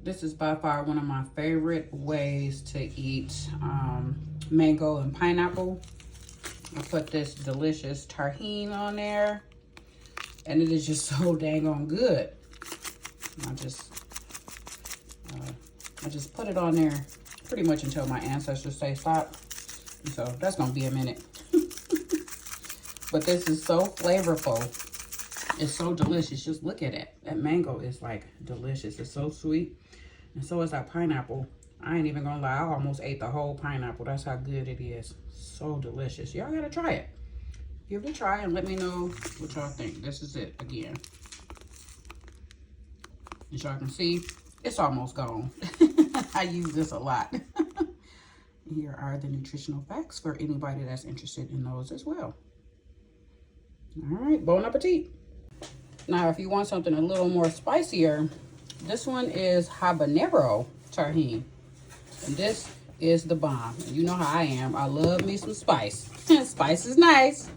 This is by far one of my favorite ways to eat mango and pineapple. I put this delicious Tajín on there, and it is just so dang on good. I just put it on there pretty much until my ancestors say stop. So that's gonna be a minute. But this is so flavorful. It's so delicious. Just look at it. That mango is like delicious. It's so sweet. And so is that pineapple. I ain't even gonna lie. I almost ate the whole pineapple. That's how good it is. So delicious. Y'all gotta try it. Give it a try and let me know what y'all think. This is it again. As y'all can see, it's almost gone. I use this a lot. Here are the nutritional facts for anybody that's interested in those as well. All right, bon appetit. Now, if you want something a little more spicier, this one is habanero Tajín. And this is the bomb. You know how I am. I love me some spice. Spice is nice.